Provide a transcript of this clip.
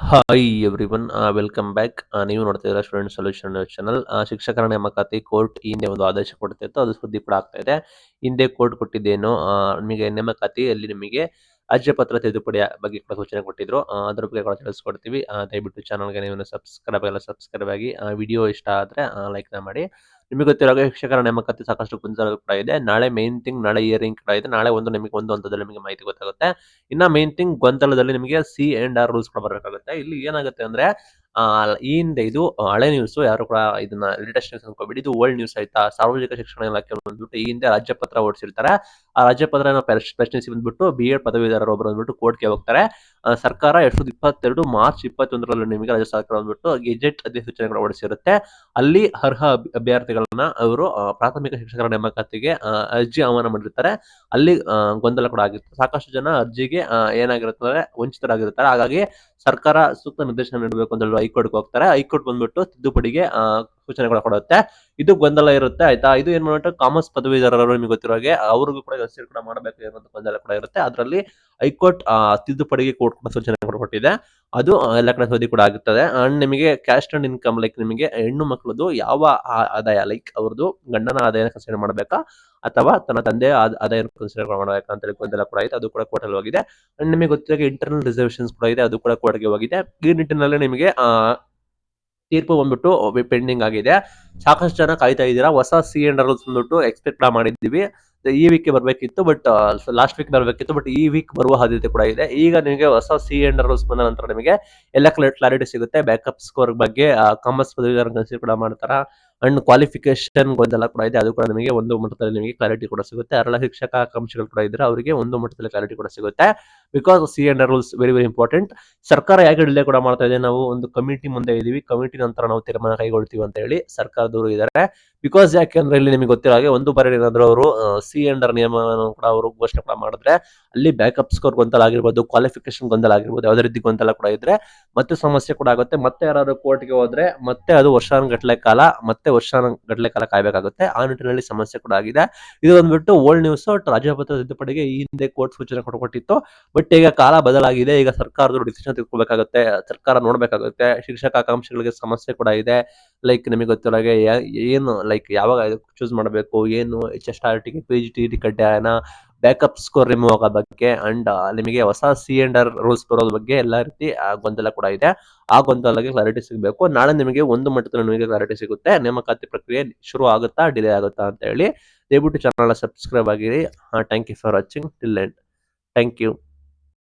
Hi everyone welcome back. ನೀವು ನೋಡ್ತಾ ಇದ್ದೀರಾ ಸ್ಟೂಡೆಂಟ್ ಸೊಲ್ಯೂಷನ್ ಚಾನಲ್. ಶಿಕ್ಷಕರ ನೇಮಕಾತಿ ಕೋರ್ಟ್ ಈ ಹಿಂದೆ ಒಂದು ಆದೇಶ ಕೊಡ್ತಿತ್ತು, ಅದು ಸುದ್ದಿ ಕೂಡ ಆಗ್ತಾ ಇದೆ. ಹಿಂದೆ ಕೋರ್ಟ್ ಕೊಟ್ಟಿದ್ದೇನು, ನಿಮಗೆ ನೇಮಕಾತಿಯಲ್ಲಿ ನಿಮಗೆ ಅರ್ಜಿ ಪತ್ರ ತಿದ್ದುಪಡಿಯ ಬಗ್ಗೆ ಕೂಡ ಸೂಚನೆ ಕೊಟ್ಟಿದ್ರು. ಅದ್ರ ಬಗ್ಗೆ ಕೂಡ ತಿಳಿಸ್ಕೊಡ್ತೀವಿ. ದಯವಿಟ್ಟು ಚಾನಲ್ಗೆ ನೀವು ಸಬ್ಸ್ಕ್ರೈಬ್ ಆಗಿ. ವಿಡಿಯೋ ಇಷ್ಟ ಆದರೆ ಲೈಕ್ನ ಮಾಡಿ. ನಿಮಗೆ ಗೊತ್ತಿರೋ ಹಾಗೆ ಶಿಕ್ಷಕರ ನೇಮಕಾತಿ ಸಾಕಷ್ಟು ಗೊಂದಲ ಕೂಡ ಇದೆ. ನಾಳೆ ಮೇನ್ ಥಿಂಗ್, ನಾಳೆ ಹಿಯರಿಂಗ್ ಕೂಡ ಇದೆ. ನಾಳೆ ನಿಮಗೆ ಒಂದು ಹಂತದಲ್ಲಿ ನಿಮಗೆ ಮಾಹಿತಿ ಗೊತ್ತಾಗುತ್ತೆ. ಇನ್ನ ಮೇನ್ ಥಿಂಗ್, ಗೊಂದಲದಲ್ಲಿ ನಿಮಗೆ ಸಿ ಅಂಡ್ ಆರ್ ರೂಲ್ಸ್ ಕೂಡ ಬರಬೇಕಾಗುತ್ತೆ. ಇಲ್ಲಿ ಏನಾಗುತ್ತೆ ಅಂದ್ರೆ ಆ ಈ ಹಿಂದೆ ಇದು ಹಳೆ ನ್ಯೂಸ್, ಯಾರು ಕೂಡ ಇದನ್ನ ಲೇಟೆಸ್ಟ್ ನ್ಯೂಸ್ ಅನ್ಕೋಬೇಡಿ, ಇದು ಓಲ್ಡ್ ನ್ಯೂಸ್ ಆಯ್ತಾ. ಸಾರ್ವಜನಿಕ ಶಿಕ್ಷಣ ಇಲಾಖೆ ಬಂದ್ಬಿಟ್ಟು ಈ ಹಿಂದೆ ರಾಜ್ಯ ಪತ್ರ ಓಡಿಸಿರ್ತಾರೆ. ಆ ರಾಜ್ಯ ಪತ್ರ ಪ್ರಶ್ನಿಸಿ ಬಂದ್ಬಿಟ್ಟು B.Ed ಪದವೀಧರರು ಒಬ್ಬರು ಬಂದ್ಬಿಟ್ಟು ಕೋರ್ಟ್ಗೆ ಹೋಗ್ತಾರೆ. ಸರ್ಕಾರ 2022 ಮಾರ್ಚ್ 21ರಲ್ಲಿ ನಿಮಗೆ ರಾಜ್ಯ ಸರ್ಕಾರ ಬಂದ್ಬಿಟ್ಟು ಗೆಜೆಟ್ ಅಧಿಸೂಚನೆಗಳು ಹೊರಡಿಸಿರುತ್ತೆ. ಅಲ್ಲಿ ಅರ್ಹ ಅಭ್ಯರ್ಥಿಗಳನ್ನ ಅವರು ಪ್ರಾಥಮಿಕ ಶಿಕ್ಷಕರ ನೇಮಕಾತಿಗೆ ಅರ್ಜಿ ಆಹ್ವಾನ ಮಾಡಿರ್ತಾರೆ. ಅಲ್ಲಿ ಗೊಂದಲ ಕೂಡ ಆಗಿರುತ್ತೆ. ಸಾಕಷ್ಟು ಜನ ಅರ್ಜಿಗೆ ಏನಾಗಿರುತ್ತದೆ, ವಂಚಿತರಾಗಿರ್ತಾರೆ. ಹಾಗಾಗಿ ಸರ್ಕಾರ ಸೂಕ್ತ ನಿರ್ದೇಶನ ನೀಡಬೇಕು ಅಂತ ಹೇಳಿ ಹೈಕೋರ್ಟ್ಗೆ ಹೋಗ್ತಾರೆ. ಹೈಕೋರ್ಟ್ ಬಂದ್ಬಿಟ್ಟು ತಿದ್ದುಪಡಿಗೆ ಸೂಚನೆ ಕೂಡ ಕೊಡುತ್ತೆ. ಇದು ಗೊಂದಲ ಇರುತ್ತೆ ಆಯ್ತಾ. ಇದು ಏನ್ ಮಾಡ್ಬಿಟ್ಟು ಕಾಮರ್ಸ್ ಪದವೀಧರರು, ನಿಮಗೆ ಗೊತ್ತಿರೋ ಹಾಗೆ ಅವ್ರಿಗೂ ಕೂಡ ಕನ್ಸಿಡರ್ ಕೂಡ ಮಾಡಬೇಕು ಅನ್ನೋ ಗೊಂದಲ ಕೂಡ ಇರುತ್ತೆ. ಅದರಲ್ಲಿ ಹೈಕೋರ್ಟ್ ತಿದ್ದುಪಡಿಗೆ ಕೋರ್ಟ್ ಕೂಡ ಸೂಚನೆ ಕೊಟ್ಟಿದೆ. ಅದು ಎಲ್ಲ ಕಡೆ ಸೋದಿ ಕೂಡ ಆಗುತ್ತದೆ. ಅಂಡ್ ನಿಮಗೆ ಕ್ಯಾಸ್ಟ್ ಅಂಡ್ ಇನ್ಕಮ್, ಲೈಕ್ ನಿಮಗೆ ಹೆಣ್ಣು ಮಕ್ಕಳದು ಯಾವ ಆದಾಯ, ಲೈಕ್ ಅವ್ರದ್ದು ಗಂಡನ ಆದಾಯ ಕನ್ಸಿಡರ್ ಮಾಡಬೇಕಾ ಅಥವಾ ತನ್ನ ತಂದೆಯ ಆದಾಯ ಕನ್ಸಿಡರ್ ಮಾಡಬೇಕಾ ಅಂತ ಹೇಳಿ ಗೊಂದಲ ಕೂಡ ಇದೆ. ಅದು ಕೂಡ ಕೋರ್ಟಲ್ಲಿ ಹೋಗಿದೆ. ಅಂಡ್ ನಿಮಗೆ ಗೊತ್ತಿರೋ ಇಂಟರ್ನಲ್ ರಿಸರ್ವೇಷನ್ಸ್ ಕೂಡ ಇದೆ, ಅದು ಕೂಡ ಕೋರ್ಟ್ಗೆ ಹೋಗಿದೆ. ಈ ನಿಟ್ಟಿನಲ್ಲಿ ನಿಮಗೆ ತೀರ್ಪು ಬಂದ್ಬಿಟ್ಟು ಪೆಂಡಿಂಗ್ ಆಗಿದೆ. ಸಾಕಷ್ಟು ಜನ ಕಾಯ್ತಾ ಇದ್ದೀರಾ. ಹೊಸ ಸಿ ಅಂಡ್ ರೂಲ್ಸ್ ಬಂದ್ಬಿಟ್ಟು ಎಕ್ಸ್ಪೆಕ್ಟ್ ಮಾಡಿದ್ದೀವಿ, ಈ ವೀಕ್ ಬರ್ಬೇಕಿತ್ತು, ಬಟ್ ಲಾಸ್ಟ್ ವೀಕ್ ಬರ್ಬೇಕಿತ್ತು, ಬಟ್ ಈ ವೀಕ್ ಬರುವ ಸಾಧ್ಯತೆ ಕೂಡ ಇದೆ. ಈಗ ನಿಮಗೆ ಹೊಸ ಸಿ ಅಂಡ್ ರೂಲ್ಸ್ ಬಂದ ನಂತರ ನಿಮಗೆ ಎಲ್ಲ ಕ್ಲಾರಿಟಿ ಸಿಗುತ್ತೆ. ಬ್ಯಾಕಪ್ ಸ್ಕೋರ್ ಬಗ್ಗೆ ಕಾಮರ್ಸ್ ಪದವೀಧರ ಕನ್ಸಿಡರ್ ಕೂಡ ಮಾಡ್ತಾರ. ಅಂಡ್ ಕ್ವಾಲಿಫಿಕೇಶನ್ ಗೊಂದಲ ಕೂಡ ಇದೆ, ಅದು ಕೂಡ ನಿಮಗೆ ಒಂದು ಮಟ್ಟದಲ್ಲಿ ನಿಮಗೆ ಕ್ಲಾರಿಟಿ ಕೂಡ ಸಿಗುತ್ತೆ. ಅರಳ ಶಿಕ್ಷಕ ಆಕಾಂಕ್ಷಿಗಳು ಕೂಡ ಇದ್ರೆ ಅವರಿಗೆ ಒಂದು ಮಟ್ಟದಲ್ಲಿ ಕ್ಲಾರಿಟಿ ಕೂಡ ಸಿಗುತ್ತೆ. Because C and rules very very important. ಸರ್ಕಾರ ಯಾಕೆ ಡಿಲೇ ಕೂಡ ಮಾಡ್ತಾ ಇದೆ, ನಾವು ಒಂದು ಕಮಿಟಿ ಮುಂದೆ ಇದೀವಿ, ಕಮಿಟಿ ನಂತರ ನಾವು ತೀರ್ಮಾನ ಕೈಗೊಳ್ತೀವಿ ಅಂತ ಹೇಳಿ ಸರ್ಕಾರದವರು ಇದ್ದಾರೆ. ಬಿಕಾಸ್ ಯಾಕೆಂದ್ರೆ ಇಲ್ಲಿ ನಿಮಗೆ ಗೊತ್ತಿರೋ ಹಾಗೆ ಒಂದು ಬಾರಿ ಏನಾದ್ರು ಅವರು ಸಿ ಅಂಡ್ ಆರ್ ನಿಯಮವನ್ನು ಕೂಡ ಅವರು ಘೋಷಣೆ ಕೂಡ ಮಾಡಿದ್ರೆ ಅಲ್ಲಿ ಬ್ಯಾಕಪ್ ಸ್ಕೋರ್ ಗೊಂದಲ ಆಗಿರ್ಬೋದು, ಕ್ವಾಲಿಫಿಕೇಶನ್ ಗೊಂದಲ ಆಗಿರ್ಬೋದು, ಯಾವುದೇ ರೀತಿ ಗೊಂದಲ ಕೂಡ ಇದ್ರೆ ಮತ್ತೆ ಸಮಸ್ಯೆ ಕೂಡ ಆಗುತ್ತೆ. ಮತ್ತೆ ಯಾರಾದ್ರೂ ಕೋರ್ಟ್ಗೆ ಹೋದ್ರೆ ಮತ್ತೆ ಅದು ವರ್ಷಾನುಗಟ್ಟಲೆ ಕಾಲ ಕಾಯ್ಬೇಕಾಗುತ್ತೆ. ಆ ನಿಟ್ಟಿನಲ್ಲಿ ಸಮಸ್ಯೆ ಕೂಡ ಆಗಿದೆ. ಇದು ಬಂದ್ಬಿಟ್ಟು ಓಲ್ಡ್ ನ್ಯೂಸ್. ರಾಜ್ಯಪತ್ರ ತಿದ್ದುಪಡಿಗೆ ಈ ಹಿಂದೆ ಕೋರ್ಟ್ ಸೂಚನೆ ಕೊಟ್ಟಿತ್ತು. ಬಟ್ ಈಗ ಕಾಲ ಬದಲಾಗಿದೆ. ಈಗ ಸರ್ಕಾರದವರು ಡಿಸಿಷನ್ ತೆಗೆದುಕೋಬೇಕಾಗುತ್ತೆ, ಸರ್ಕಾರ ನೋಡ್ಬೇಕಾಗುತ್ತೆ. ಶಿಕ್ಷಕ ಆಕಾಂಕ್ಷಿಗಳಿಗೆ ಸಮಸ್ಯೆ ಕೂಡ ಇದೆ. ಲೈಕ್ ನಿಮಗೆ ಗೊತ್ತಿರೋ ಹಾಗೆ ಏನು, ಲೈಕ್ ಯಾವಾಗ ಚೂಸ್ ಮಾಡಬೇಕು, ಏನು HSRT PGT ಕಡ್ಡಾಯನ, ಬ್ಯಾಕಪ್ ಸ್ಕೋರ್ ರಿಮೂವ್ ಆಗೋ ಬಗ್ಗೆ, ಅಂಡ್ ನಿಮಗೆ ಹೊಸ ಸಿ ಅಂಡ್ ಆರ್ ರೂಲ್ಸ್ ಬರೋದ್ರ ಬಗ್ಗೆ ಎಲ್ಲ ರೀತಿ ಗೊಂದಲ ಕೂಡ ಇದೆ. ಆ ಗೊಂದಲಕ್ಕೆ ಕ್ಲಾರಿಟಿ ಸಿಗಬೇಕು. ನಾಳೆ ನಿಮಗೆ ಒಂದು ಮಟ್ಟದಲ್ಲಿ ನಿಮಗೆ ಕ್ಲಾರಿಟಿ ಸಿಗುತ್ತೆ. ನೇಮಕಾತಿ ಪ್ರಕ್ರಿಯೆ ಶುರು ಆಗುತ್ತಾ ಡಿಲೇ ಆಗುತ್ತಾ ಅಂತ ಹೇಳಿ. ದಯವಿಟ್ಟು ಚಾನಲ್ ಸಬ್ಸ್ಕ್ರೈಬ್ ಆಗಿರಿ. Thank you for watching till end. Thank you.